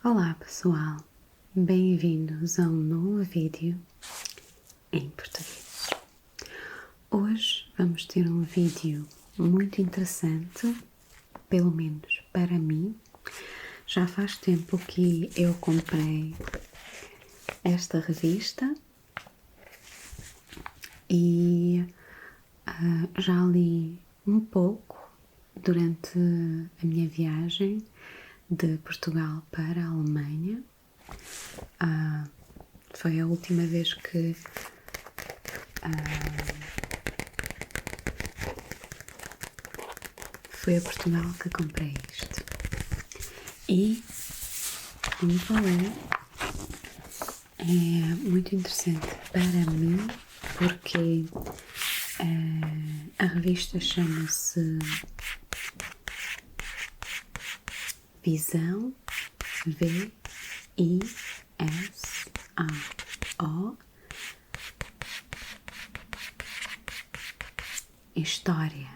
Olá pessoal, bem-vindos a um novo vídeo em português. Hoje vamos ter um vídeo muito interessante, pelo menos para mim. Já faz tempo que eu comprei esta revista e já li um pouco durante a minha viagem de Portugal para a Alemanha. Foi a última vez que foi a Portugal que comprei isto. E, como falei, é muito interessante para mim porque a revista chama-se Visão, V-I-S-A-O, História,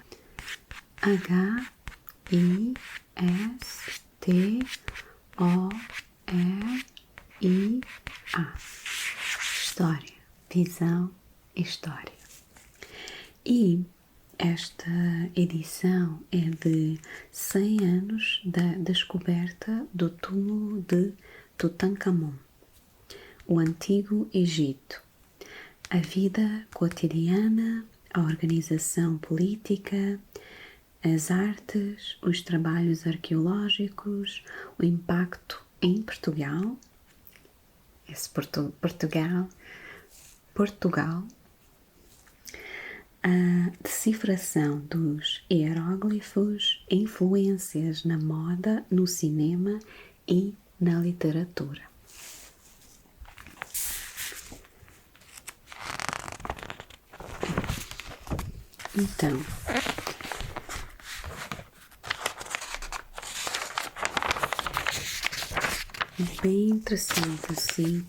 H-I-S-T-O-R-I-A, História, Visão, História. E esta edição é de 100 anos da descoberta do túmulo de Tutankhamon, o Antigo Egito, a vida cotidiana, a organização política, as artes, os trabalhos arqueológicos, o impacto em Portugal, Portugal, a decifração dos hieróglifos, influências na moda, no cinema e na literatura. Então, bem interessante assim,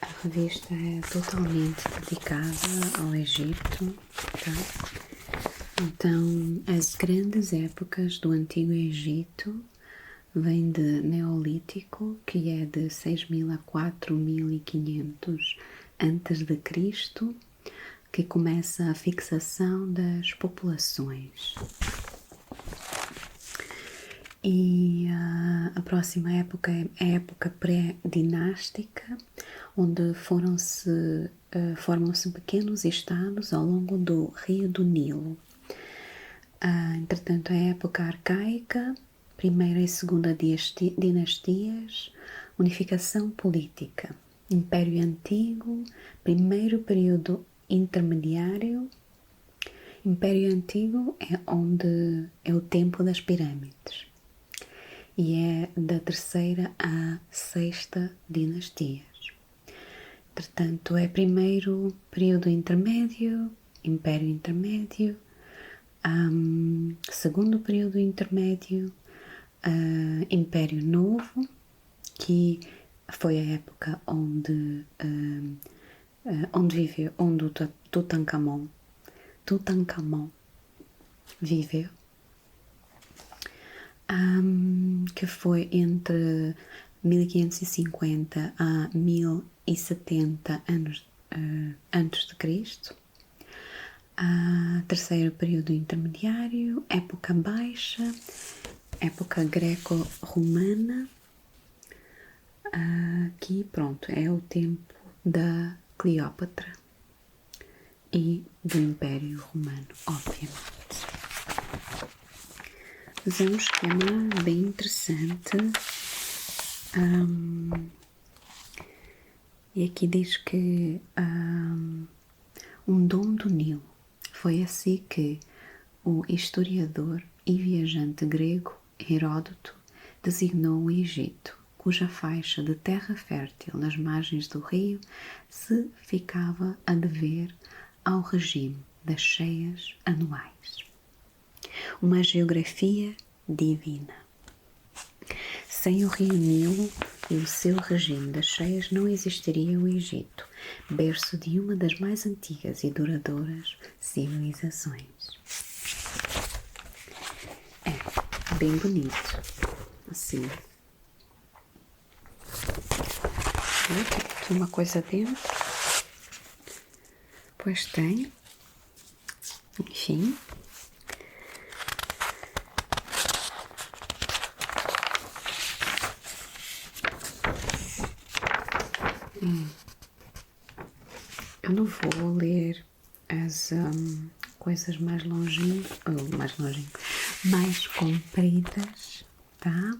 a revista é totalmente dedicada ao Egito, tá? Então, as grandes épocas do Antigo Egito vêm de Neolítico, que é de 6.000 a 4.500 a.C., que começa a fixação das populações. E a próxima época é a época pré-dinástica, onde formam-se pequenos estados ao longo do Rio do Nilo. Entretanto, a época arcaica, primeira e segunda dinastias, unificação política, Império Antigo, primeiro período intermediário. Império Antigo é o tempo das pirâmides e é da terceira à sexta dinastias. Portanto, é primeiro período intermédio, Império Intermédio, segundo período intermédio, Império Novo, que foi a época onde o Tutankhamon viveu, que foi entre 1550 a 1070 anos antes de Cristo. Terceiro período intermediário, época baixa, época greco-romana. Aqui, pronto, é o tempo da Cleópatra e do Império Romano, obviamente. Mas é um esquema bem interessante. E aqui diz que um dom do Nilo. Foi assim que o historiador e viajante grego Heródoto designou o Egito, cuja faixa de terra fértil nas margens do rio se ficava a dever ao regime das cheias anuais. Uma geografia divina. Sem o rio Nilo e o seu regime das cheias não existiria o Egito, berço de uma das mais antigas e duradouras civilizações. É bem bonito. assim. Tem uma coisa dentro. Pois tem. Enfim. Eu não vou ler as coisas mais longínquas, mais compridas, tá?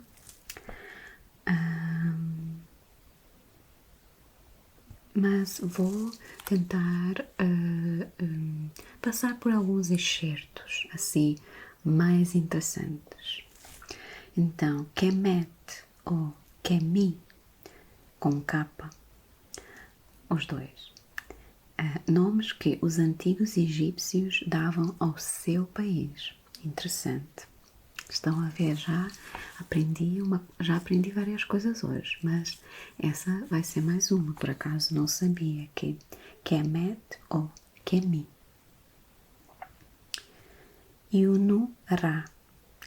Mas vou tentar passar por alguns excertos assim mais interessantes. Então, Kemet ou Kemi, com capa, os dois. Nomes que os antigos egípcios davam ao seu país. Interessante. Estão a ver, já aprendi várias coisas hoje, mas essa vai ser mais uma, por acaso não sabia que Kemet ou Kemi. Inu-Ra,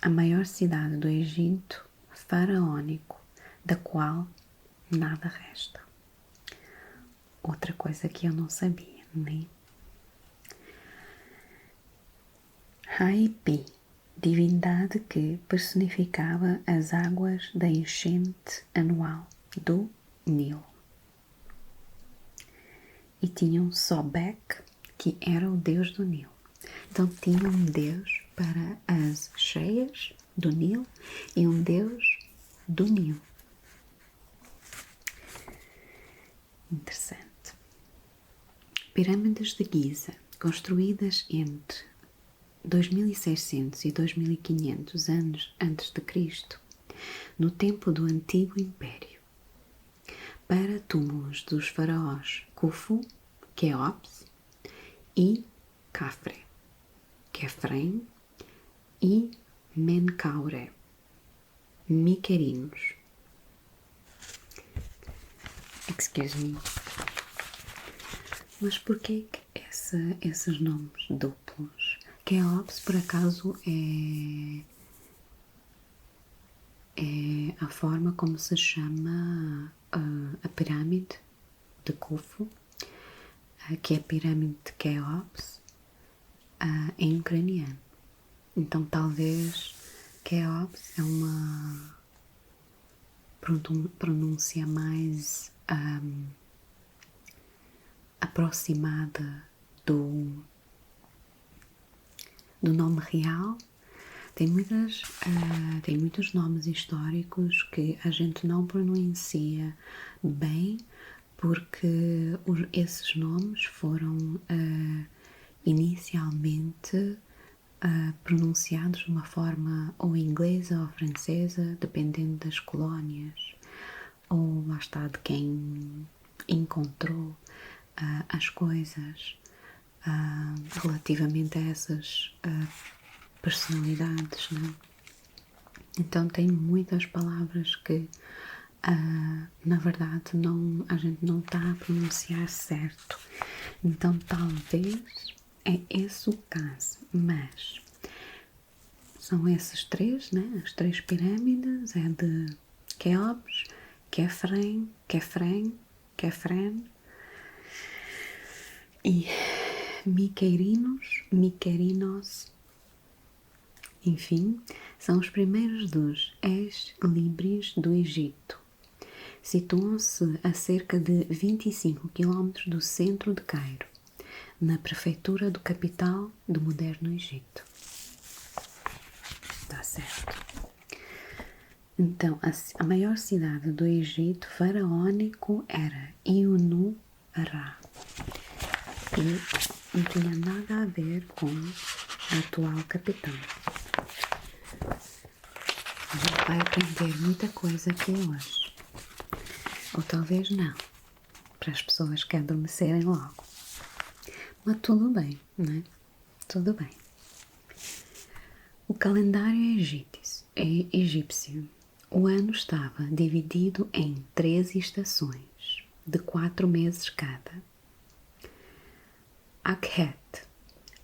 a maior cidade do Egito faraónico, da qual nada resta. Outra coisa que eu não sabia, né? Haipi, divindade que personificava as águas da enchente anual do Nilo. E tinham Sobek, que era o deus do Nilo. Então tinha um deus para as cheias do Nilo e um deus do Nilo. Interessante. Pirâmides de Giza, construídas entre 2600 e 2500 anos antes de Cristo, no tempo do Antigo Império, para túmulos dos faraós Khufu, Quéops e Khafre, Quefrem e Menkaure, Miquerinos. Excuse me. Mas porquê que esses nomes duplos? Quéops, por acaso, é a forma como se chama a pirâmide de Khufu, que é a pirâmide de Quéops, em ucraniano. Então talvez Quéops é uma pronúncia mais aproximada do nome real. Tem muitos nomes históricos que a gente não pronuncia bem porque esses nomes foram inicialmente pronunciados de uma forma ou inglesa ou francesa, dependendo das colónias, ou lá está de quem encontrou as coisas relativamente a essas personalidades, né? Então tem muitas palavras que na verdade a gente não está a pronunciar certo. Então talvez é esse o caso, mas são esses três, né? As três pirâmides, é de Quéops, Quefrem e Miquerinos, enfim, são os primeiros dos ex-libris do Egito. Situam-se a cerca de 25 km do centro de Cairo, na prefeitura do capital do moderno Egito. Está certo. Então, a maior cidade do Egito faraónico era Inu-Ra. E não tinha nada a ver com a atual capital. A gente vai aprender muita coisa aqui hoje. Ou talvez não, para as pessoas que adormecerem logo. Mas tudo bem, né? Tudo bem. O calendário é egípcio. O ano estava dividido em 13 estações, de 4 meses cada. Akhet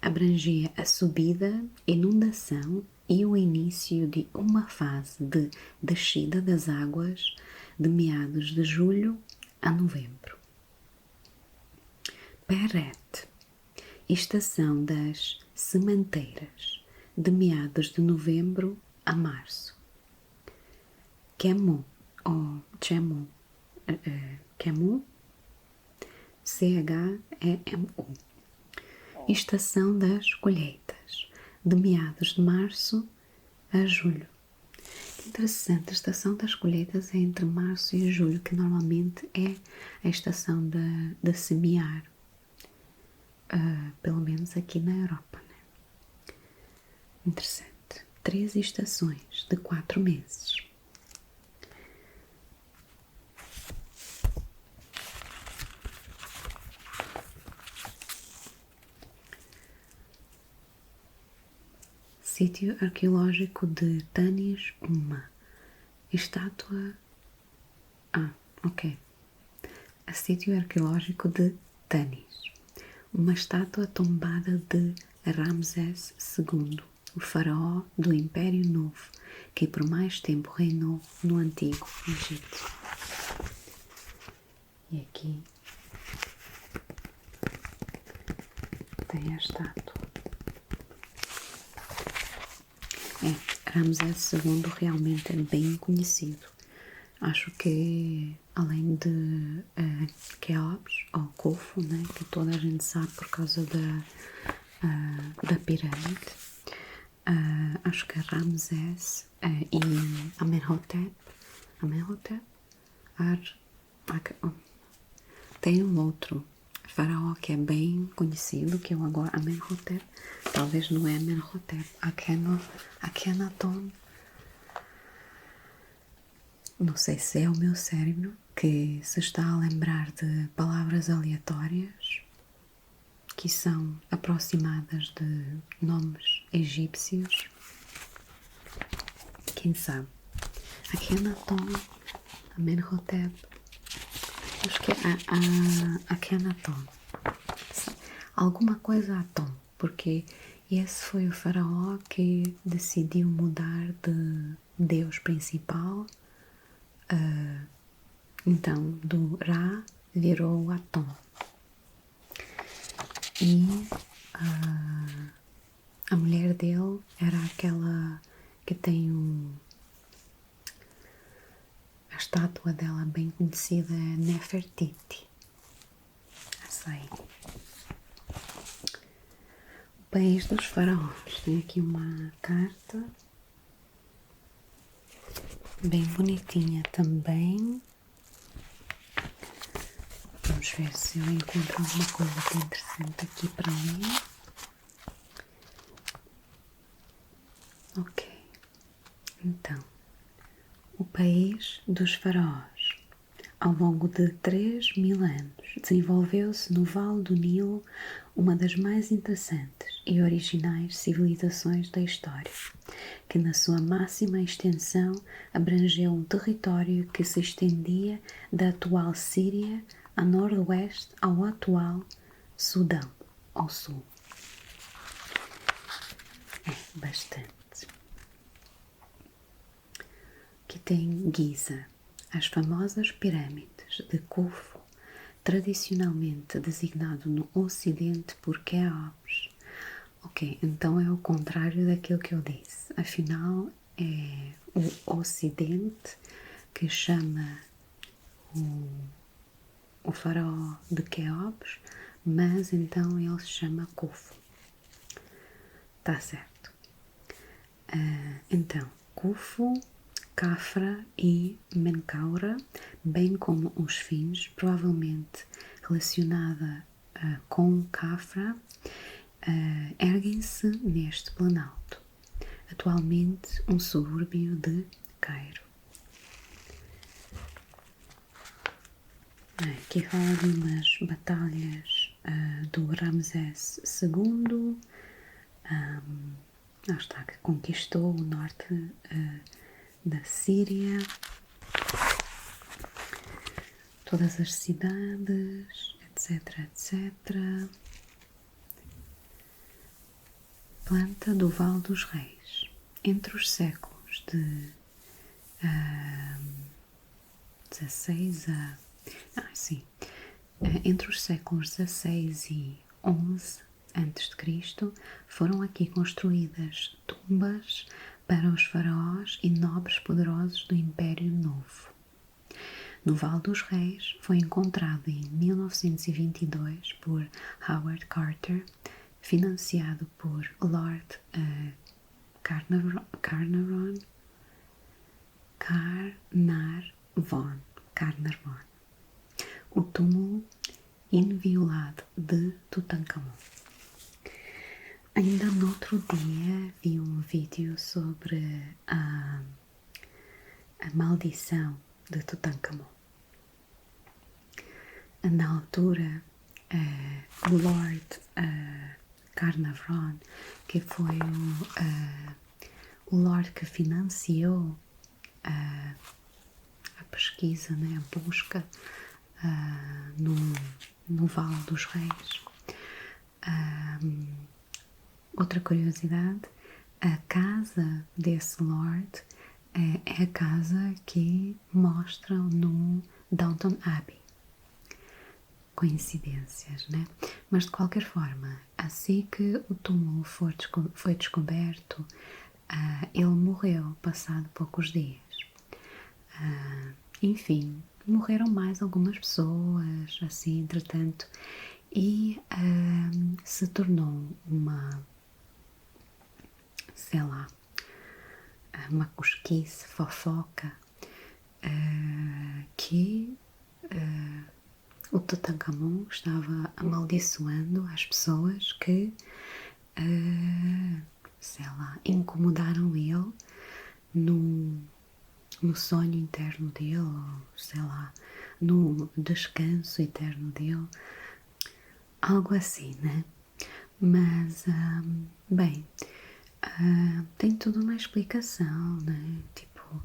abrangia a subida, inundação e o início de uma fase de descida das águas de meados de julho a novembro. Peret, estação das sementeiras, de meados de novembro a março. Chemo, ou Chemo, Chemo, Chemo, estação das colheitas, de meados de março a julho. Interessante, a estação das colheitas é entre março e julho, que normalmente é a estação de semear, pelo menos aqui na Europa, né? Interessante. 3 estações de 4 meses. Sítio arqueológico de Tanis Uma. Estátua... ok. Sítio arqueológico de Tanis. Uma estátua tombada de Ramsés II, o faraó do Império Novo, que por mais tempo reinou no Antigo Egito. E aqui tem a estátua. Ramsés II realmente é bem conhecido. Acho que, além de Quéops, ou Khufu, né, que toda a gente sabe por causa da pirâmide, acho que Ramsés e Amenhotep, tem um outro faraó que é bem conhecido, que é o agora Amenhotep. Talvez não é Amenhotep, Akhenaton. Não sei se é o meu cérebro que se está a lembrar de palavras aleatórias que são aproximadas de nomes egípcios. Quem sabe? Akhenaton, Amenhotep. Acho que é Akhenaton. Alguma coisa a tom, porque esse foi o faraó que decidiu mudar de deus principal. Então, do Ra virou Atom. E a mulher dele era aquela que tem a estátua dela bem conhecida, é Nefertiti. Essa aí. O país dos faraós. Tem aqui uma carta bem bonitinha também. Vamos ver se eu encontro alguma coisa que é interessante aqui para ler. Ok. Então, o país dos faraós. Ao longo de 3.000 anos, desenvolveu-se no Vale do Nilo uma das mais interessantes e originais civilizações da história, que na sua máxima extensão abrangeu um território que se estendia da atual Síria a noroeste ao atual Sudão, ao sul. É bastante. Aqui tem Giza, as famosas pirâmides de Khufu, tradicionalmente designado no Ocidente por Quéops. Ok, então é o contrário daquilo que eu disse. Afinal, é o Ocidente que chama o faraó de Quéops, mas então ele se chama Khufu. Tá certo. Então, Khufu, Khafra e Menkaura, bem como os fins, provavelmente relacionada com Khafra, erguem-se neste planalto, atualmente um subúrbio de Cairo. Aqui fala de umas batalhas do Ramsés II, está, que conquistou o norte da Síria, todas as cidades, etc, etc. Planta do Vale dos Reis. entre os séculos de 16 a... entre os séculos 16 e 11 a.C., foram aqui construídas tumbas para os faraós e nobres poderosos do Império Novo. No Vale dos Reis foi encontrado em 1922 por Howard Carter, financiado por Lord Carnarvon, o túmulo inviolado de Tutankhamon. Ainda no outro dia vi um vídeo sobre a maldição de Tutankhamon. Na altura, o Lord Carnarvon, que foi o Lord que financiou a pesquisa, né, a busca no Vale dos Reis. Outra curiosidade, a casa desse Lord é a casa que mostram no Downton Abbey. Coincidências, né? Mas de qualquer forma, assim que o túmulo foi descoberto, ele morreu passado poucos dias. Enfim, morreram mais algumas pessoas, assim, entretanto, e se tornou uma cosquice, fofoca, que o Tutankhamon estava amaldiçoando as pessoas que, incomodaram ele no sonho interno dele, ou no descanso interno dele, algo assim, né? Mas, bem, tem tudo uma explicação, né? Tipo,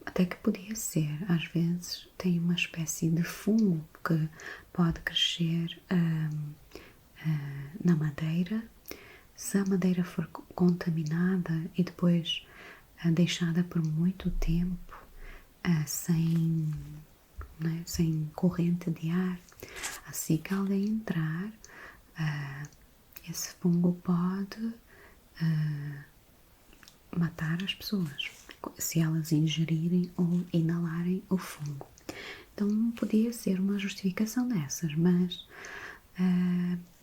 até que podia ser, às vezes tem uma espécie de fungo que pode crescer na madeira. Se a madeira for contaminada e depois deixada por muito tempo sem corrente de ar, assim que alguém entrar, esse fungo pode matar as pessoas se elas ingerirem ou inalarem o fungo. Então podia ser uma justificação dessas, mas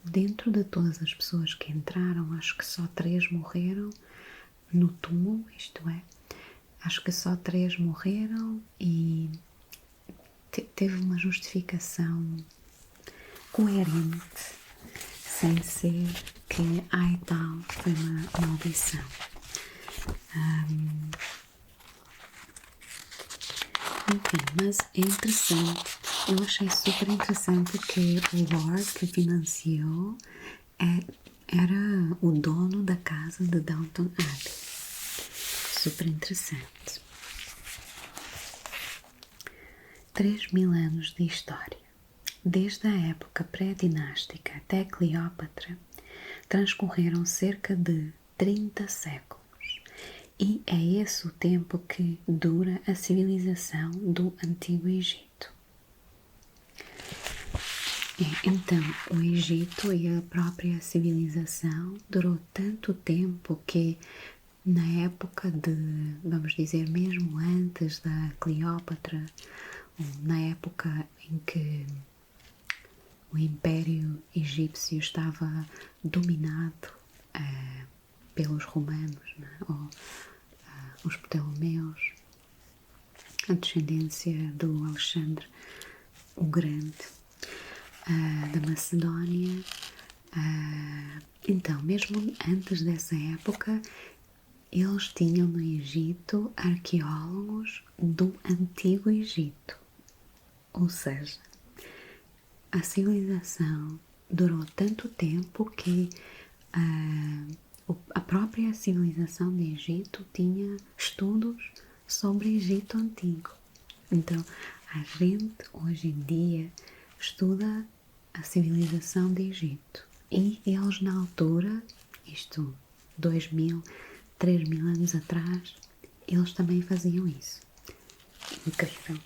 dentro de todas as pessoas que entraram, acho que só 3 morreram no túmulo, isto é, acho que só 3 morreram e teve uma justificação coerente, sem ser que, tal, foi uma maldição. Enfim, mas é interessante, eu achei super interessante que o Lord que financiou era o dono da casa de Downton Abbey. Super interessante. 3.000 anos de história. Desde a época pré-dinástica até Cleópatra, transcorreram cerca de 30 séculos. E é esse o tempo que dura a civilização do Antigo Egito. Então, o Egito e a própria civilização durou tanto tempo que, na época de, vamos dizer, mesmo antes da Cleópatra, na época em que o Império Egípcio estava dominado pelos romanos, né? Ou os Ptolomeus, a descendência do Alexandre o Grande, da Macedónia. Então, mesmo antes dessa época, eles tinham no Egito arqueólogos do Antigo Egito. Ou seja, a civilização durou tanto tempo que a própria civilização de Egito tinha estudos sobre Egito Antigo. Então, a gente hoje em dia estuda a civilização de Egito. E eles na altura, isto 2000, 3000 anos atrás, eles também faziam isso. Incrível.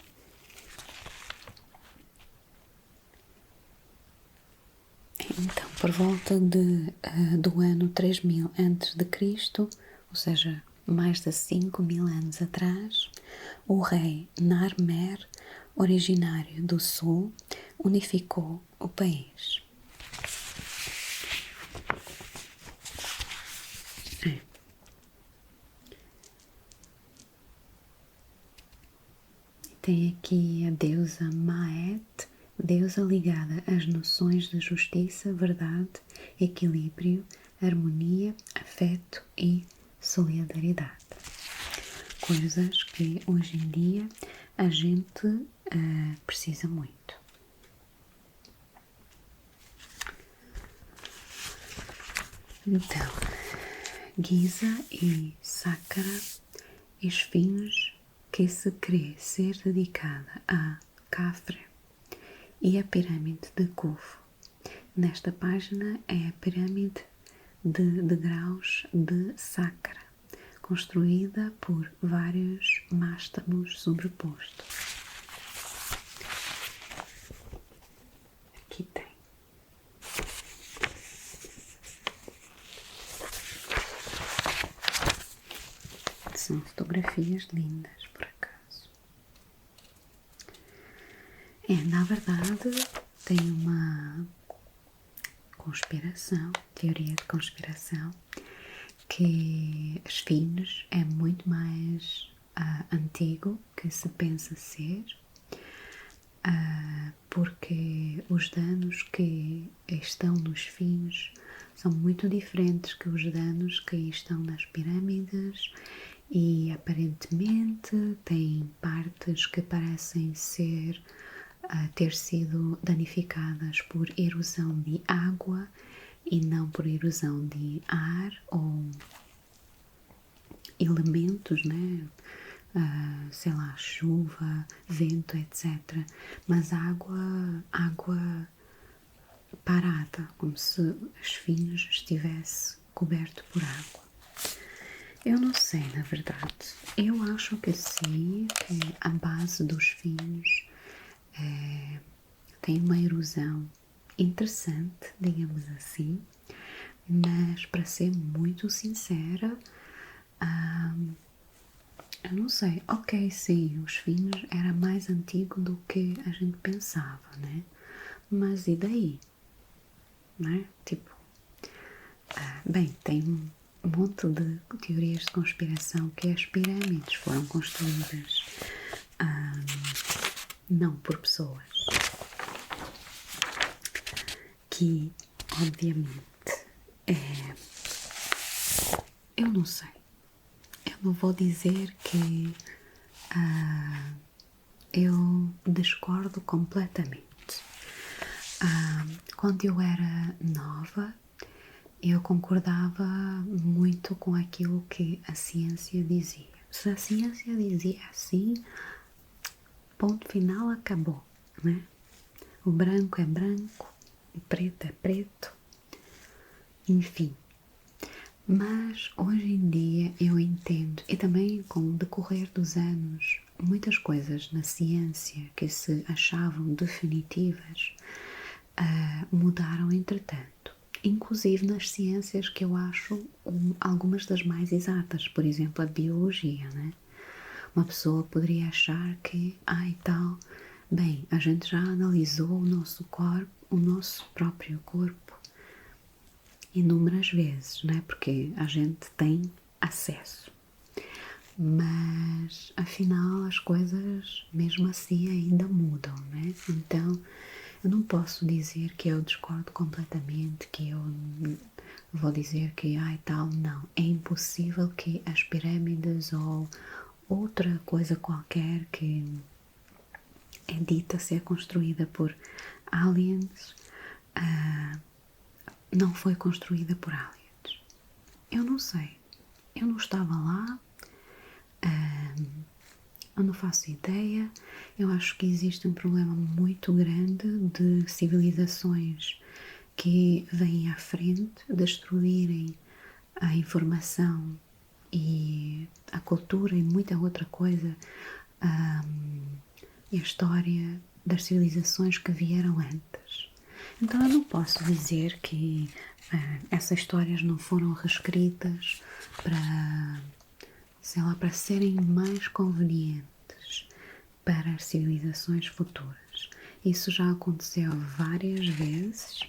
Então, por volta do ano 3000 a.C., ou seja, mais de 5000 anos atrás, o rei Narmer, originário do sul, unificou o país. Tem aqui a deusa Maet, deusa ligada às noções de justiça, verdade, equilíbrio, harmonia, afeto e solidariedade. Coisas que hoje em dia a gente precisa muito. Então, Giza e Saqqara, esfinge que se crê ser dedicada a Khafre, e a pirâmide de Khufu. Nesta página é a pirâmide de degraus de Saqqara, construída por vários mástamos sobrepostos. Aqui tem. São fotografias lindas, por acaso. Na verdade, tem uma conspiração, teoria de conspiração, que Esfinge é muito mais antigo que se pensa ser, porque os danos que estão nos Esfinge são muito diferentes que os danos que estão nas pirâmides, e aparentemente tem partes que parecem ter sido danificadas por erosão de água e não por erosão de ar ou elementos, né? Sei lá, chuva, vento, etc. Mas água parada, como se a esfinge estivesse coberto por água. Eu não sei, na verdade. Eu acho que sim, que a base dos fins tem uma erosão interessante, digamos assim, mas para ser muito sincera, eu não sei. Ok, sim, os fins era mais antigo do que a gente pensava, né? Mas e daí? Né? Tipo, bem, tem um monte de teorias de conspiração que as pirâmides foram construídas não por pessoas que, obviamente, eu não sei. Eu não vou dizer que eu discordo completamente. Quando eu era nova, eu concordava muito com aquilo que a ciência dizia. Se a ciência dizia assim, ponto final, acabou, né? O branco é branco, o preto é preto, enfim. Mas hoje em dia eu entendo, e também com o decorrer dos anos, muitas coisas na ciência que se achavam definitivas mudaram entretanto. Inclusive nas ciências que eu acho algumas das mais exatas, por exemplo a biologia, né? Uma pessoa poderia achar que, tal, bem, a gente já analisou o nosso corpo, o nosso próprio corpo inúmeras vezes, né? Porque a gente tem acesso. Mas afinal as coisas mesmo assim ainda mudam, né? Então eu não posso dizer que eu discordo completamente, que eu vou dizer que tal, não. É impossível que as pirâmides ou outra coisa qualquer que é dita ser construída por aliens não foi construída por aliens. Eu não sei. Eu não estava lá. Eu não faço ideia. Eu acho que existe um problema muito grande de civilizações que vêm à frente destruírem a informação e a cultura e muita outra coisa, e a história das civilizações que vieram antes. Então eu não posso dizer que essas histórias não foram reescritas para, sei lá, para serem mais convenientes para as civilizações futuras. Isso já aconteceu várias vezes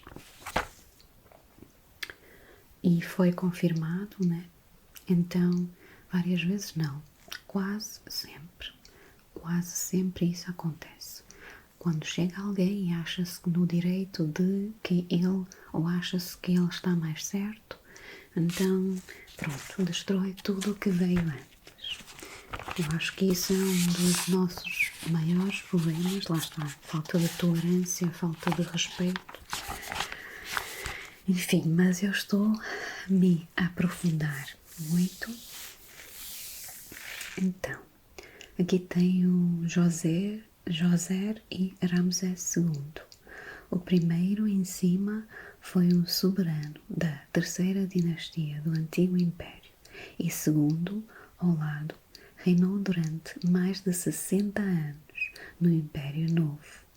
e foi confirmado, né? Então, várias vezes não, quase sempre isso acontece. Quando chega alguém e acha-se no direito de que ele, ou acha-se que ele está mais certo, então, pronto, destrói tudo o que veio antes. Eu acho que isso é um dos nossos maiores problemas, lá está, falta de tolerância, falta de respeito. Enfim, mas eu estou a me aprofundar muito. Então, aqui tem o José e Ramsés II. O primeiro em cima foi um soberano da terceira dinastia do Antigo Império e segundo, ao lado, reinou durante mais de 60 anos no Império Novo.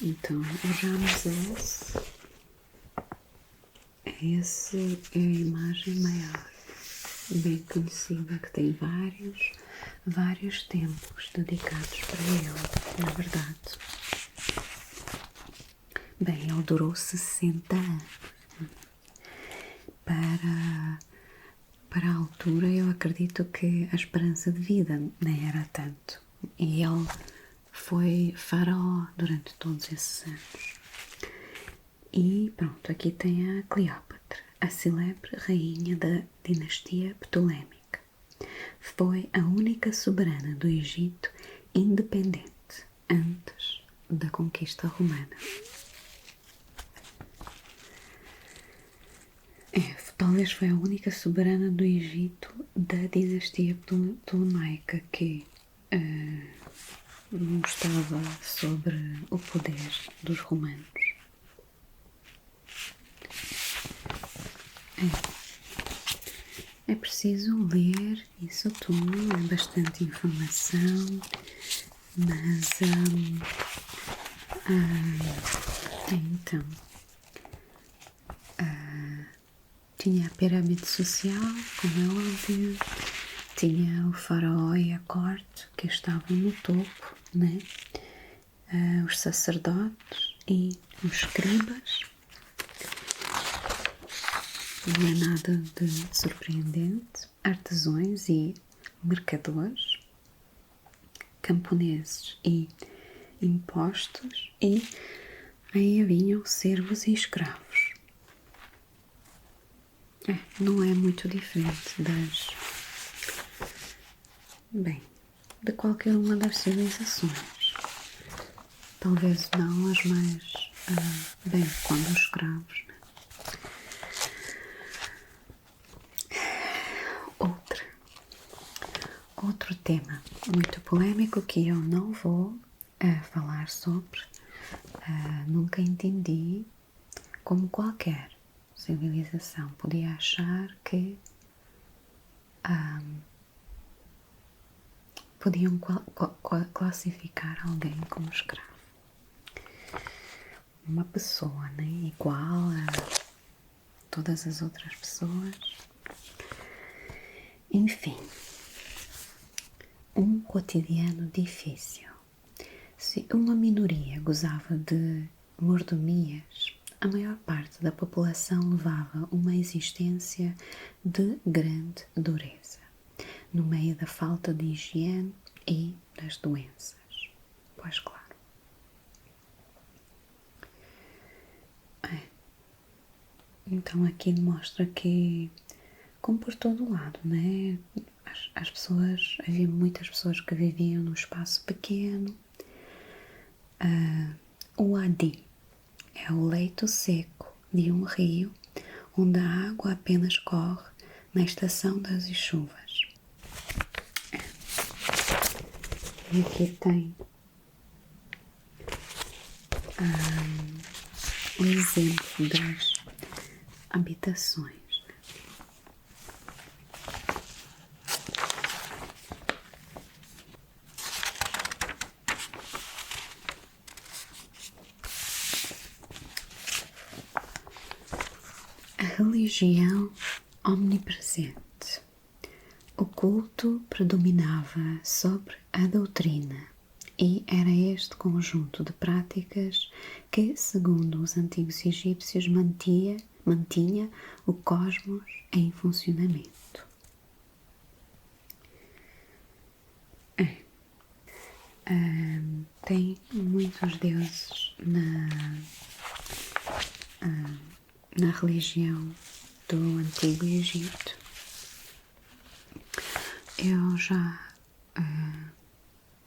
Então, o Ramsés, essa é a imagem maior, bem conhecida, que tem vários templos dedicados para ele, na verdade. Bem, ele durou 60 anos. Para a altura, eu acredito que a esperança de vida nem era tanto. E ele foi faraó durante todos esses anos. E pronto, aqui tem a Cleópatra, a célebre rainha da dinastia Ptolêmica. Foi a única soberana do Egito independente antes da conquista romana. Talvez foi a única soberana do Egito da dinastia ptolemaica que não estava sobre o poder dos romanos. É preciso ler isso tudo, é bastante informação, mas então tinha a pirâmide social, como é óbvio, tinha o faraó e a corte que estavam no topo, né? Os sacerdotes e os escribas. Não é nada de surpreendente. Artesãos e mercadores, camponeses e impostos, e aí vinham servos e escravos. Não é muito diferente de qualquer uma das civilizações. Talvez não as mais, quando os escravos, né? Outro tema muito polêmico que eu não vou falar sobre, nunca entendi como qualquer civilização podia achar que podiam classificar alguém como escravo. Uma pessoa, né, igual a todas as outras pessoas. Enfim, um cotidiano difícil. Se uma minoria gozava de mordomias, a maior parte da população levava uma existência de grande dureza, no meio da falta de higiene e das doenças. Pois claro. Então aqui mostra que, como por todo lado, né? As pessoas, havia muitas pessoas que viviam num espaço pequeno. O Adi é o leito seco de um rio onde a água apenas corre na estação das chuvas. E aqui tem um exemplo das habitações. A religião omnipresente. O culto predominava sobre a doutrina e era este conjunto de práticas que, segundo os antigos egípcios, mantinha o cosmos em funcionamento. Tem muitos deuses na religião do Antigo Egito. Eu já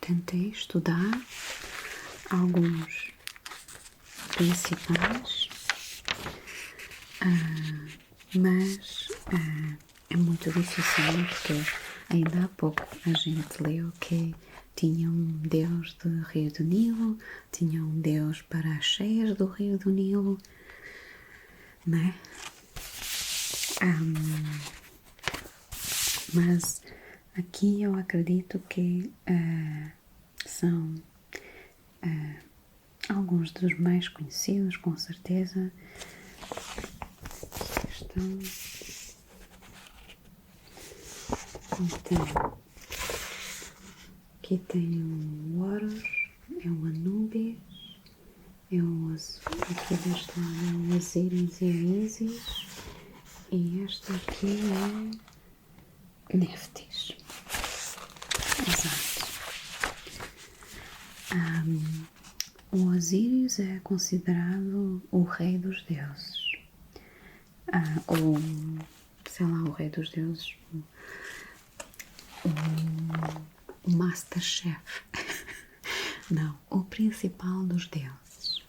tentei estudar alguns principais, mas é muito difícil, porque ainda há pouco a gente leu que tinha um deus do Rio do Nilo, tinha um deus para as cheias do Rio do Nilo, né? Mas aqui eu acredito que são alguns dos mais conhecidos, com certeza. Então, aqui tem o Horus, é o Anubis, aqui deste lado é o Osíris e a Ísis, e este aqui é Néftis. Exato. O Osíris é considerado o rei dos deuses, ou sei lá, o rei dos deuses, o Masterchef. Não, o principal dos deuses.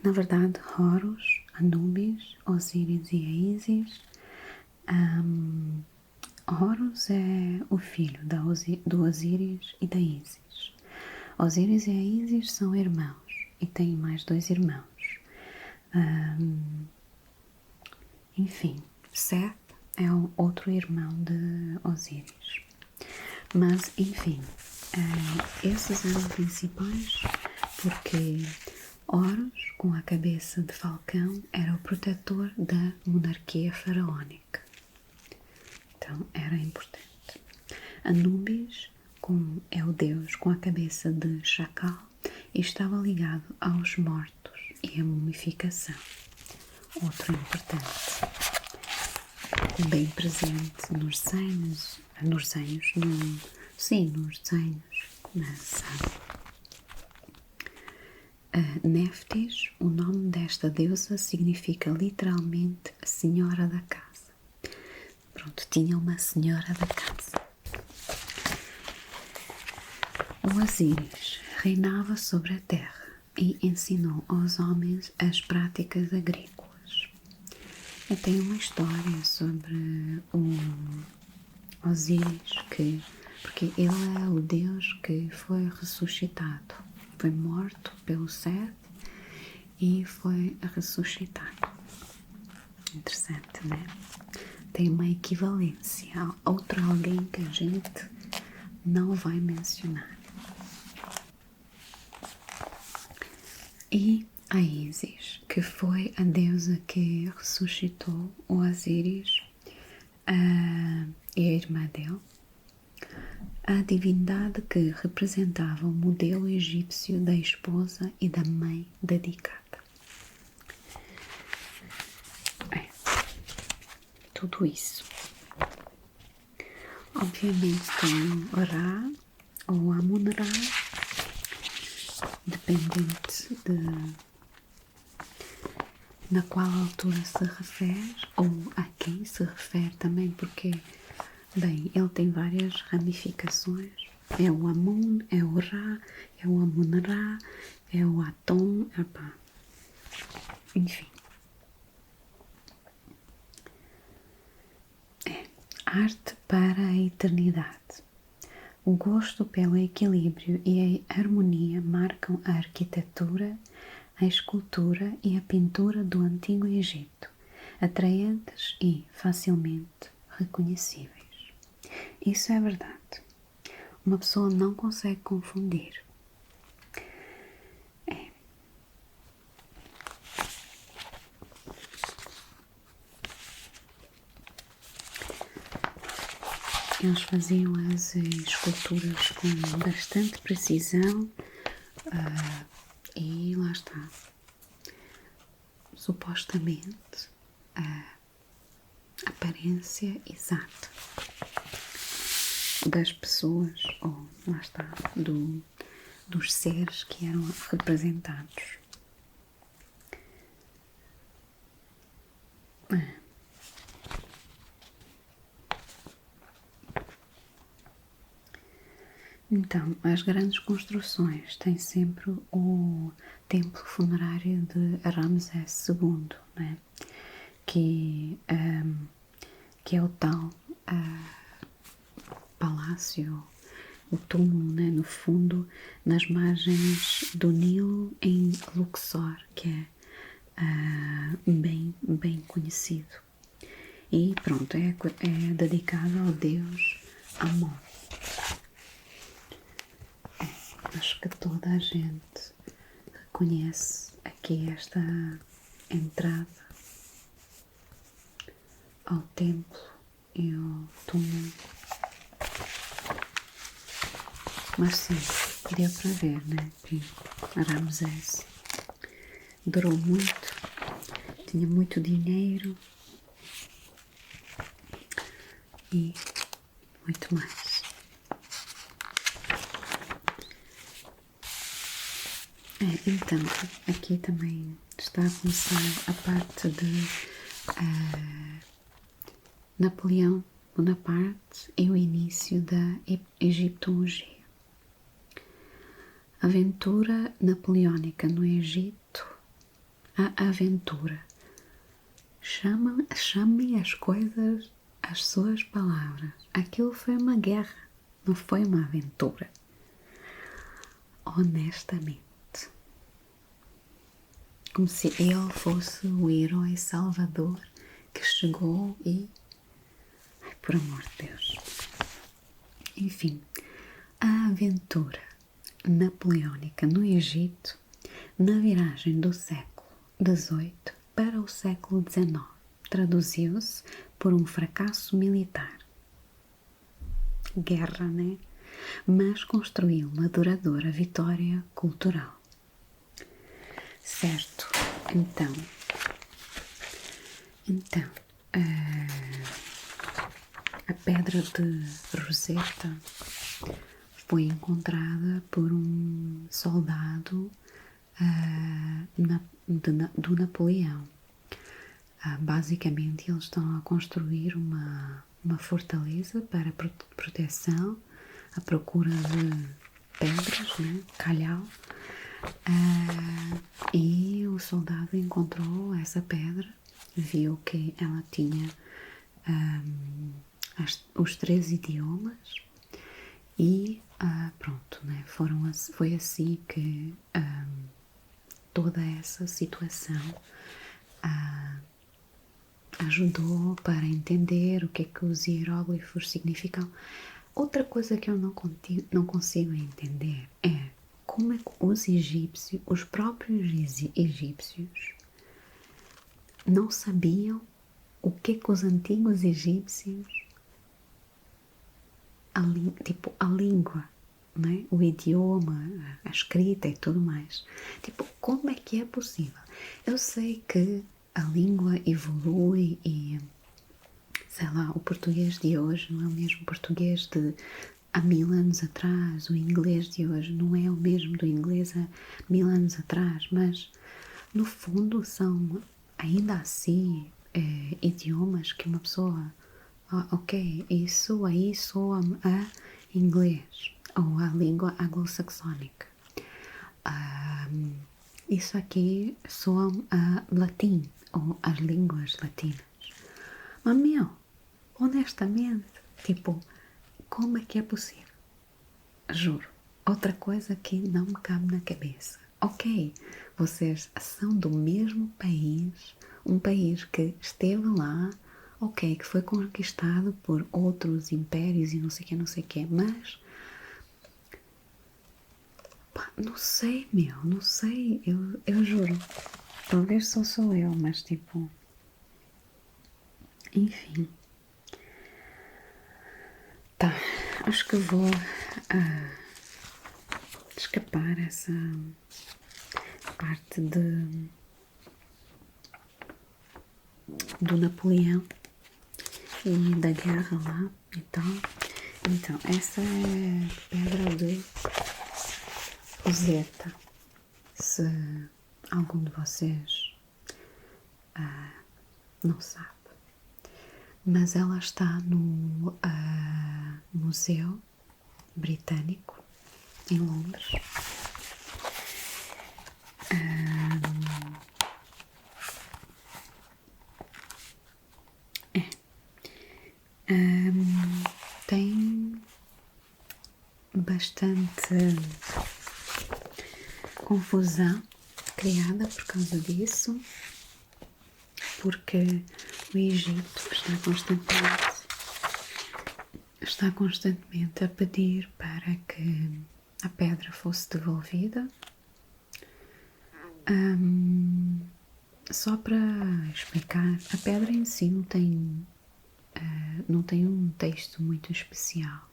Na verdade, Horus, Anubis, Osíris e a Ísis. Horus é o filho do Osíris e da Ísis. Osíris e a Ísis são irmãos e têm mais 2 irmãos. Enfim, Seth é o outro irmão de Osíris. Mas, enfim, esses eram principais porque Horus, com a cabeça de falcão, era o protetor da monarquia faraónica. Então, era importante. Anubis é o deus com a cabeça de chacal e estava ligado aos mortos e à mumificação. Outro importante. Bem presente nos desenhos, na Saba. Néftis, o nome desta deusa, significa literalmente a senhora da casa. Pronto, tinha uma senhora da casa. O Osíris reinava sobre a terra e ensinou aos homens as práticas agrícolas. Eu tenho uma história sobre o Osíris, porque ele é o deus que foi ressuscitado. Foi morto pelo Seth e foi ressuscitado. Interessante, né? Tem uma equivalência a outro alguém que a gente não vai mencionar. E a Ísis, que foi a deusa que ressuscitou o Osíris e a irmã dele, a divindade que representava o modelo egípcio da esposa e da mãe dedicada. Tudo isso. Obviamente tem o Ra ou Amun-Ra, dependente na qual altura se refere ou a quem se refere também, porque, bem, ele tem várias ramificações. É o Amun, é o Ra, é o Amun-Ra, é o Atom, enfim. Arte para a eternidade. O gosto pelo equilíbrio e a harmonia marcam a arquitetura, a escultura e a pintura do Antigo Egito, atraentes e facilmente reconhecíveis. Isso é verdade. Uma pessoa não consegue confundir. Eles faziam as esculturas com bastante precisão e lá está. Supostamente a aparência exata das pessoas, ou lá está, dos seres que eram representados. Então, as grandes construções têm sempre o templo funerário de Ramsés II, né? que é o tal palácio, o túmulo, né? No fundo, nas margens do Nilo, em Luxor, que é bem conhecido. E pronto, é dedicado ao deus Amon. Acho que toda a gente reconhece aqui esta entrada ao templo e ao túmulo. Mas sim, deu para ver, né, que Ramsés durou muito, tinha muito dinheiro e muito mais. Então, aqui também está a começar a parte de Napoleão Bonaparte e o início da egiptologia. Aventura napoleónica no Egito. A aventura. Chame as coisas às suas palavras. Aquilo foi uma guerra, não foi uma aventura. Honestamente. Como se ele fosse o herói salvador que chegou e... Ai, por amor de Deus. Enfim, a aventura napoleónica no Egito na viragem do século XVIII para o século XIX traduziu-se por um fracasso militar. Guerra, né? Mas construiu uma duradoura vitória cultural. Certo, então a pedra de Rosetta foi encontrada por um soldado do Napoleão. Basicamente, eles estão a construir uma fortaleza para proteção, à procura de pedras, né? Calhau. E o soldado encontrou essa pedra, viu que ela tinha os 3 idiomas e pronto, né? Foi assim que toda essa situação ajudou para entender o que é que os hieróglifos significam. Outra coisa que eu não consigo entender é como é que os egípcios, os próprios egípcios, não sabiam o que é que os antigos egípcios, a língua, né? O idioma, a escrita e tudo mais. Tipo, como é que é possível? Eu sei que a língua evolui e, sei lá, o português de hoje não é o mesmo português de há 1000 anos atrás, o inglês de hoje não é o mesmo do inglês há 1000 anos atrás, mas no fundo são ainda assim idiomas que uma pessoa, ok, isso aí soa a inglês ou a língua anglo-saxónica. Isso aqui soa a latim ou as línguas latinas. Mas honestamente, tipo, como é que é possível? Juro. Outra coisa que não me cabe na cabeça. ok, vocês são do mesmo país, um país que esteve lá, ok, que foi conquistado por outros impérios e não sei o quê, mas pá, não sei, meu, não sei, eu juro. Talvez só sou eu, mas tipo. Enfim. Tá, acho que vou escapar essa parte do Napoleão e da guerra lá e tal. Então, essa é pedra de Roseta. Se algum de vocês não sabe. Mas ela está no Museu Britânico, em Londres. Tem bastante confusão criada por causa disso, porque o Egito está constantemente a pedir para que a pedra fosse devolvida. Só para explicar, a pedra em si não tem um texto muito especial.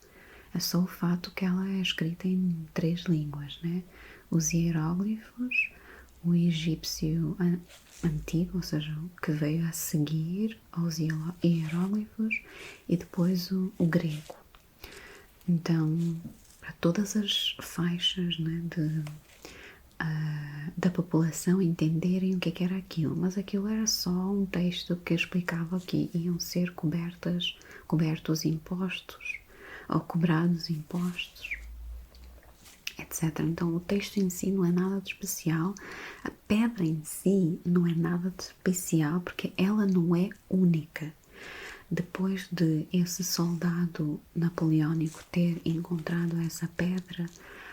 É só o fato que ela é escrita em 3 línguas, né? Os hieróglifos, o egípcio antigo, ou seja, o que veio a seguir aos hieróglifos, e depois o grego. Então, para todas as faixas, né, da população entenderem o que era aquilo, mas aquilo era só um texto que explicava que iam ser cobertos impostos ou cobrados impostos, etc. Então o texto em si não é nada de especial, a pedra em si não é nada de especial porque ela não é única. Depois de esse soldado napoleónico ter encontrado essa pedra,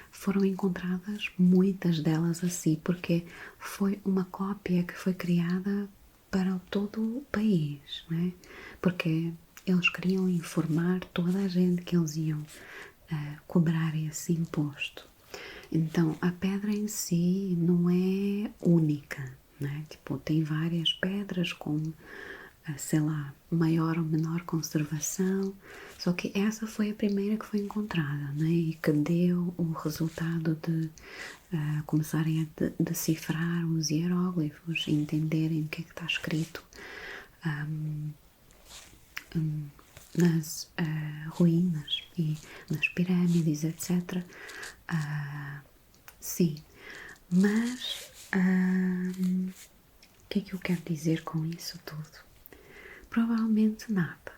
foram encontradas muitas delas assim, porque foi uma cópia que foi criada para todo o país, né? Porque eles queriam informar toda a gente que eles iam cobrar esse imposto. Então, a pedra em si não é única, né? Tipo, tem várias pedras com, sei lá, maior ou menor conservação, só que essa foi a primeira que foi encontrada, né? E que deu o resultado de começarem a decifrar os hieróglifos e entenderem o que é que está escrito nas ruínas e nas pirâmides, etc. Sim, mas o que é que eu quero dizer com isso tudo? Provavelmente nada.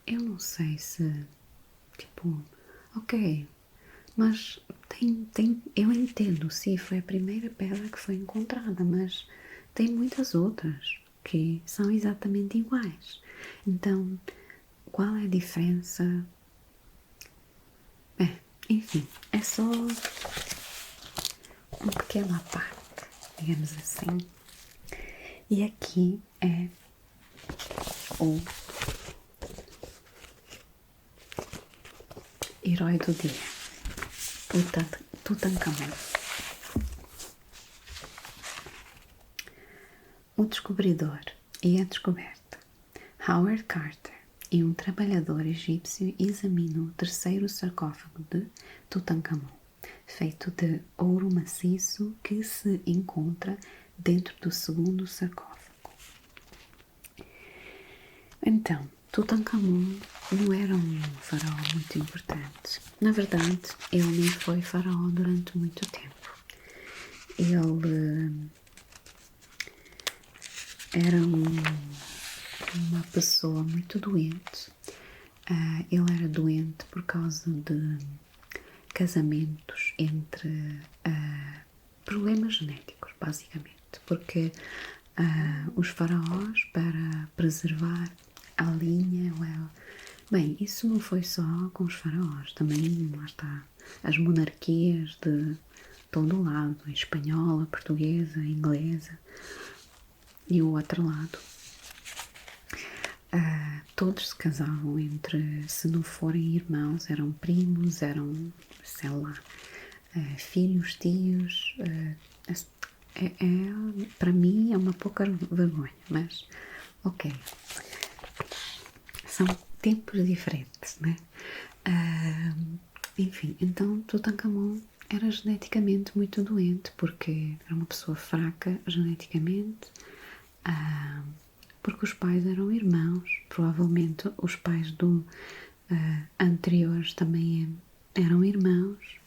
Eu não sei se, tipo, ok, mas eu entendo, sim, foi a primeira pedra que foi encontrada, mas tem muitas outras que são exatamente iguais. Então, qual é a diferença? Enfim, é só um pequeno à parte, digamos assim. E aqui é o herói do dia, Tutankhamon. O descobridor e a descoberta. Howard Carter e um trabalhador egípcio examinam o terceiro sarcófago de Tutankhamon, feito de ouro maciço que se encontra dentro do segundo sarcófago. Então, Tutankhamon não era um faraó muito importante. Na verdade, ele nem foi faraó durante muito tempo. Ele era uma pessoa muito doente. Ele era doente por causa de casamentos entre problemas genéticos, basicamente, porque os faraós, para preservar a linha, bem, isso não foi só com os faraós, também lá está as monarquias de todo o lado, a espanhola, a portuguesa, a inglesa, e o outro lado. Todos se casavam entre, se não forem irmãos, eram primos, eram, sei lá, filhos, tios. Para mim é uma pouca vergonha, mas ok. São tempos diferentes, né? Enfim, então Tutankhamon era geneticamente muito doente porque era uma pessoa fraca geneticamente, porque os pais eram irmãos, provavelmente os pais do anteriores também eram irmãos,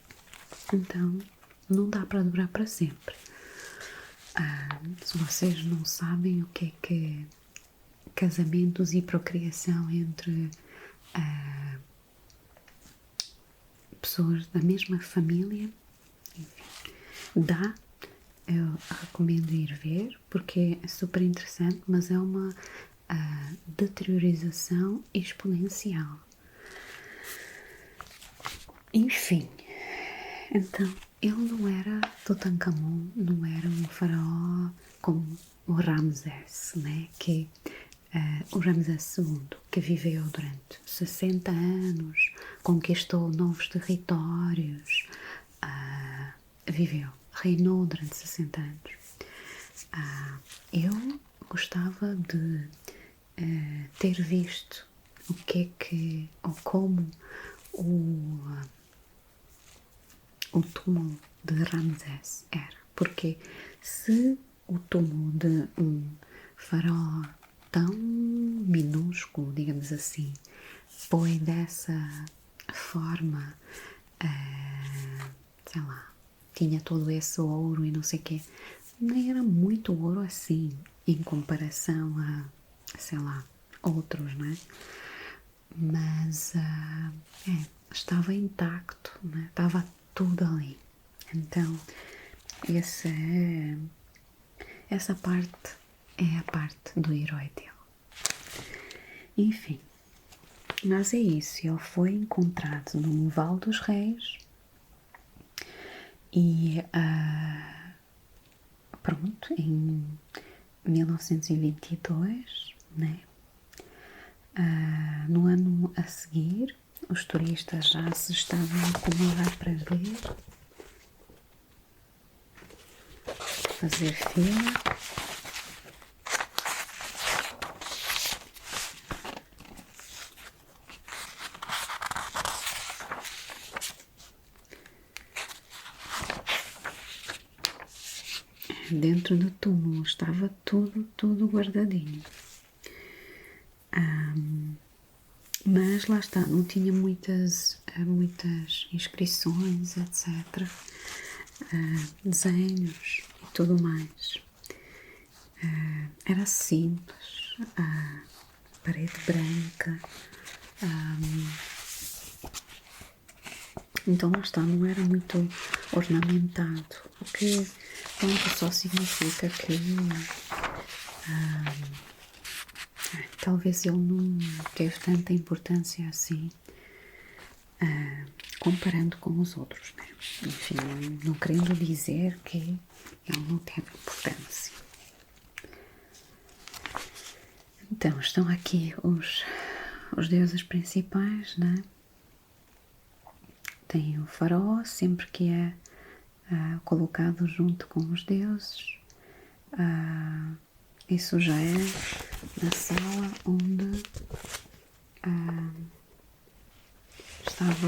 então não dá para durar para sempre. Se vocês não sabem o que é casamentos e procriação entre pessoas da mesma família, enfim, eu recomendo ir ver porque é super interessante, mas é uma deteriorização exponencial. Enfim, então ele não era Tutankhamon, não era um faraó como o Ramsés, né? Que o Ramsés II, que viveu durante 60 anos, conquistou novos territórios, reinou durante 60 anos. Eu gostava de ter visto o que é que, ou como o túmulo de Ramsés era. Porque se o túmulo de um faraó tão minúsculo, digamos assim, foi dessa forma, sei lá, tinha todo esse ouro e não sei o quê, nem era muito ouro assim, em comparação a, sei lá, outros, não é? Mas estava intacto, né? Estava tudo ali. Então, essa parte é a parte do herói dele. Enfim, mas é isso. Ele foi encontrado no Vale dos Reis e pronto, em 1922, né? No ano a seguir, os turistas já se estavam a acumular para ver, fazer fila. Dentro do túmulo estava tudo guardadinho. Mas lá está, não tinha muitas inscrições, etc. Desenhos e tudo mais. Era simples, parede branca. Então lá está, não era muito ornamentado, o que pronto, só significa que talvez ele não teve tanta importância assim, comparando com os outros, né? Enfim, não querendo dizer que ele não teve importância. Então, estão aqui os deuses principais, né? Tem o faraó, sempre que é colocado junto com os deuses. Isso já é na sala onde estava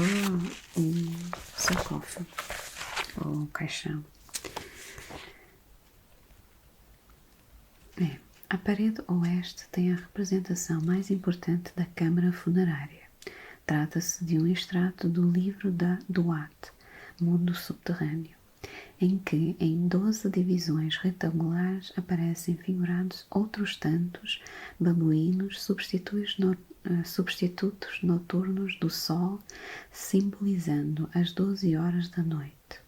um sarcófago ou caixão. A parede oeste tem a representação mais importante da câmara funerária. Trata-se de um extrato do livro da Duat, Mundo Subterrâneo, em que, em 12 divisões retangulares, aparecem figurados outros tantos babuínos, substitutos noturnos do sol, simbolizando as 12 horas da noite.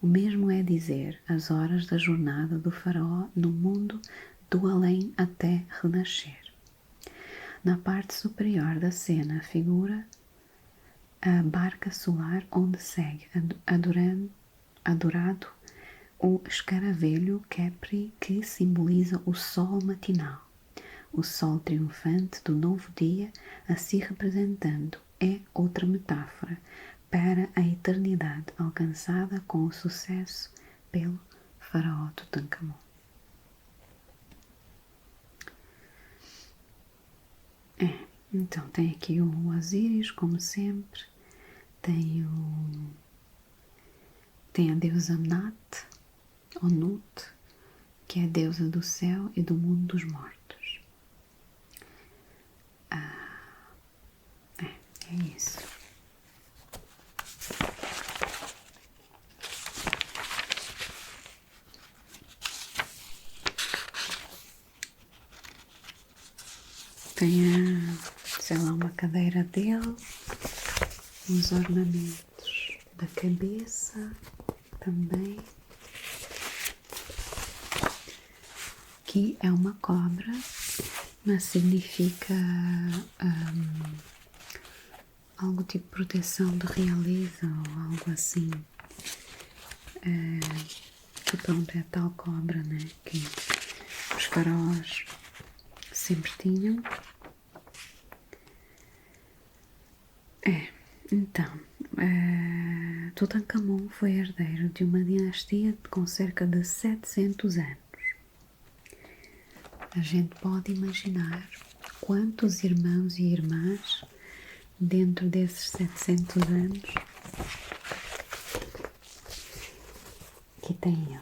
O mesmo é dizer as horas da jornada do faraó no mundo do além até renascer. Na parte superior da cena figura a barca solar onde segue adorado o escaravelho Capri, que simboliza o sol matinal, o sol triunfante do novo dia, assim representando, é outra metáfora para a eternidade alcançada com o sucesso pelo faraó Tutankhamon. Então tem aqui o Osíris, como sempre, tem a deusa Nat, ou Nut, que é a deusa do céu e do mundo dos mortos. É isso. Tem sei lá, uma cadeira dele, uns ornamentos da cabeça também. Aqui é uma cobra, mas significa algo tipo proteção de realeza ou algo assim. Que pronto, é a tal cobra, né, que os faraós sempre tinham. Então, Tutankhamon foi herdeiro de uma dinastia com cerca de 700 anos. A gente pode imaginar quantos irmãos e irmãs dentro desses 700 anos que tem ele.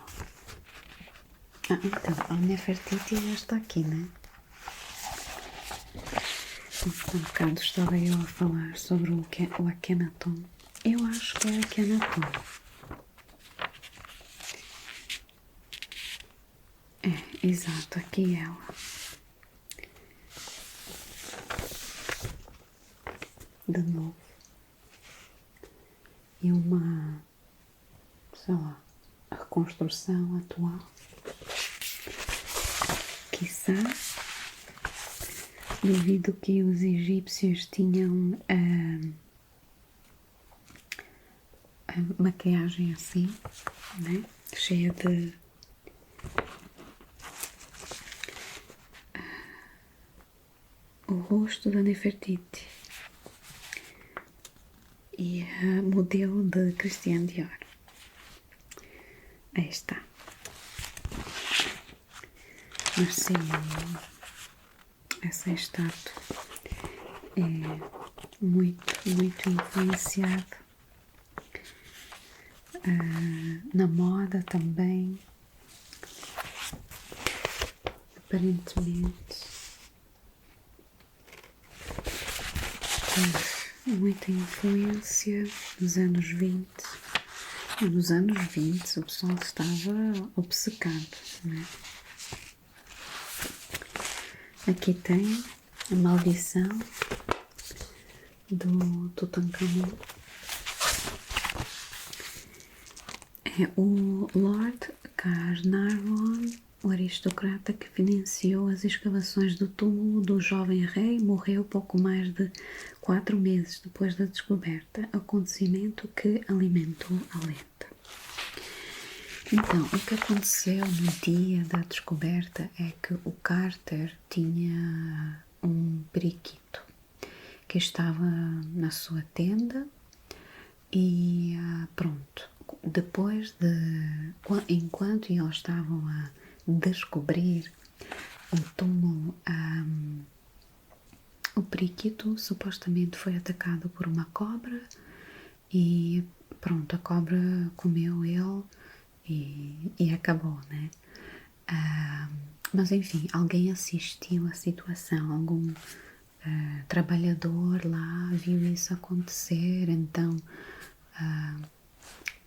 Então, a Nefertiti já está aqui, né? Há um bocado estava eu a falar sobre o Akhenaton. Eu acho que é Akhenaton. Exato, aqui ela. De novo. E uma, sei lá, reconstrução atual. Quiçá, devido que os egípcios tinham a maquiagem assim, né? Cheia de o rosto da Nefertiti e a modelo de Christian Dior. Aí está. Mas sim, essa estátua é muito influenciada na moda também, aparentemente. Muita influência nos anos 20. Nos anos 20 o pessoal estava obcecado, né? Aqui tem a maldição do Tutankhamon. É o Lord Carnarvon, o aristocrata que financiou as escavações do túmulo do jovem rei, morreu pouco mais de 4 meses depois da descoberta, acontecimento que alimentou a lenda. Então, o que aconteceu no dia da descoberta é que o Carter tinha um periquito que estava na sua tenda e pronto, depois de, enquanto eles estavam a descobrir o túmulo, o periquito supostamente foi atacado por uma cobra e pronto, a cobra comeu ele e acabou, né? Mas enfim, alguém assistiu à situação, algum trabalhador lá viu isso acontecer, então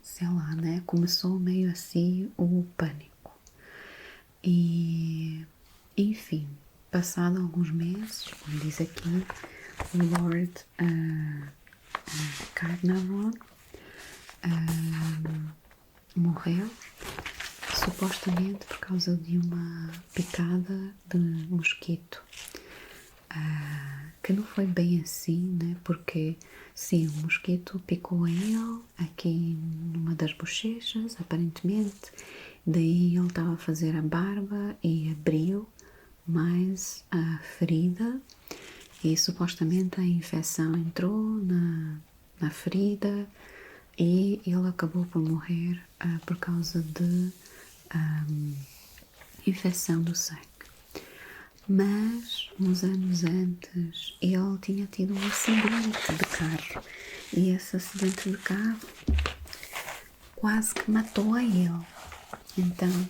sei lá, né? Começou meio assim o pânico. E enfim, passado alguns meses, como diz aqui, o Lord Carnarvon morreu, supostamente por causa de uma picada de mosquito. que não foi bem assim, né? Porque sim, o mosquito picou ele aqui numa das bochechas, aparentemente. Daí ele estava a fazer a barba e abriu mais a ferida e supostamente a infecção entrou na ferida e ele acabou por morrer por causa de infecção do sangue. Mas, uns anos antes, ele tinha tido um acidente de carro. E esse acidente de carro quase que matou a ele. Então,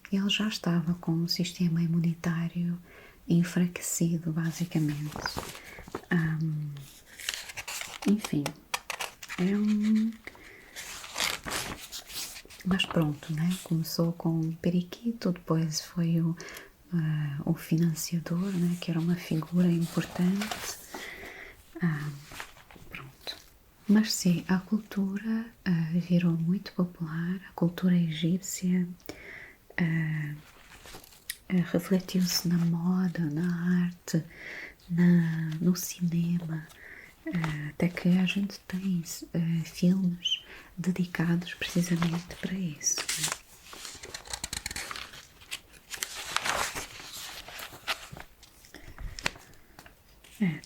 ele já estava com o sistema imunitário enfraquecido, basicamente. Enfim, é um... Mas pronto, né? Começou com o periquito, depois foi o financiador, né? Que era uma figura importante. Pronto. Mas sim, a cultura virou muito popular, a cultura egípcia refletiu-se na moda, na arte, no cinema, até que a gente tem filmes dedicados precisamente para isso.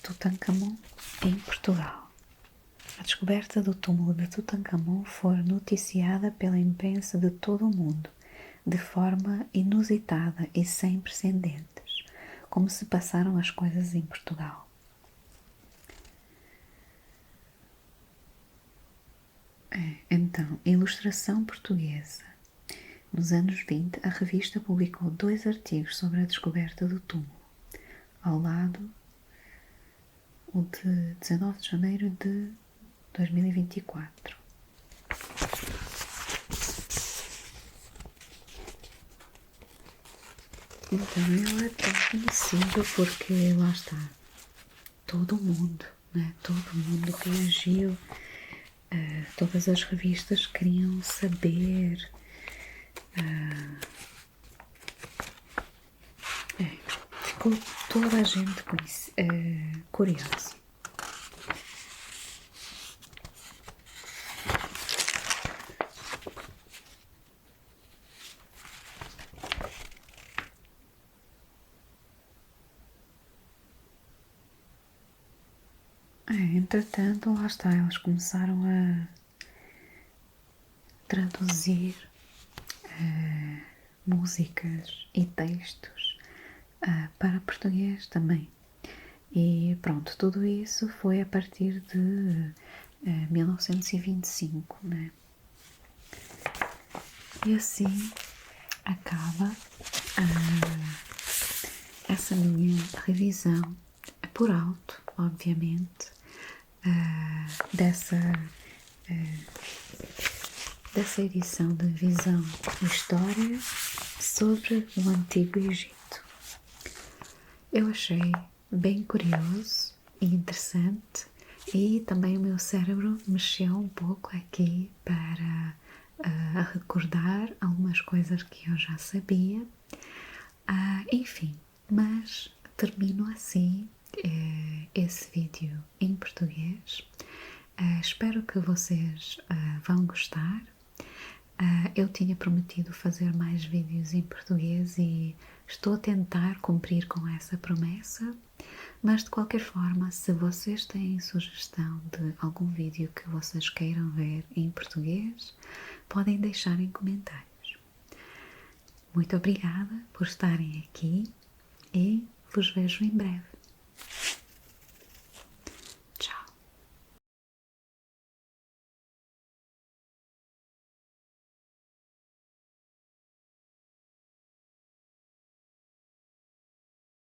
Tutankhamon em Portugal. A descoberta do túmulo de Tutankhamon foi noticiada pela imprensa de todo o mundo, de forma inusitada e sem precedentes, como se passaram as coisas em Portugal. Então, ilustração portuguesa. Nos anos 20, a revista publicou 2 artigos sobre a descoberta do túmulo. Ao lado, o de 19 de janeiro de 2024. Então, ele é tão conhecido porque, lá está, todo mundo, né? Todo mundo reagiu. Todas as revistas queriam saber. Ficou toda a gente curiosa. Entretanto, lá está, eles começaram a traduzir músicas e textos para português também. E pronto, tudo isso foi a partir de 1925, né? E assim acaba essa minha revisão por alto, obviamente, dessa edição de Visão e História sobre o Antigo Egito. Eu achei bem curioso e interessante e também o meu cérebro mexeu um pouco aqui para recordar algumas coisas que eu já sabia. Enfim, mas termino assim esse vídeo em português. Espero que vocês vão gostar. Eu tinha prometido fazer mais vídeos em português e estou a tentar cumprir com essa promessa, mas de qualquer forma, se vocês têm sugestão de algum vídeo que vocês queiram ver em português, podem deixar em comentários. Muito obrigada por estarem aqui e vos vejo em breve.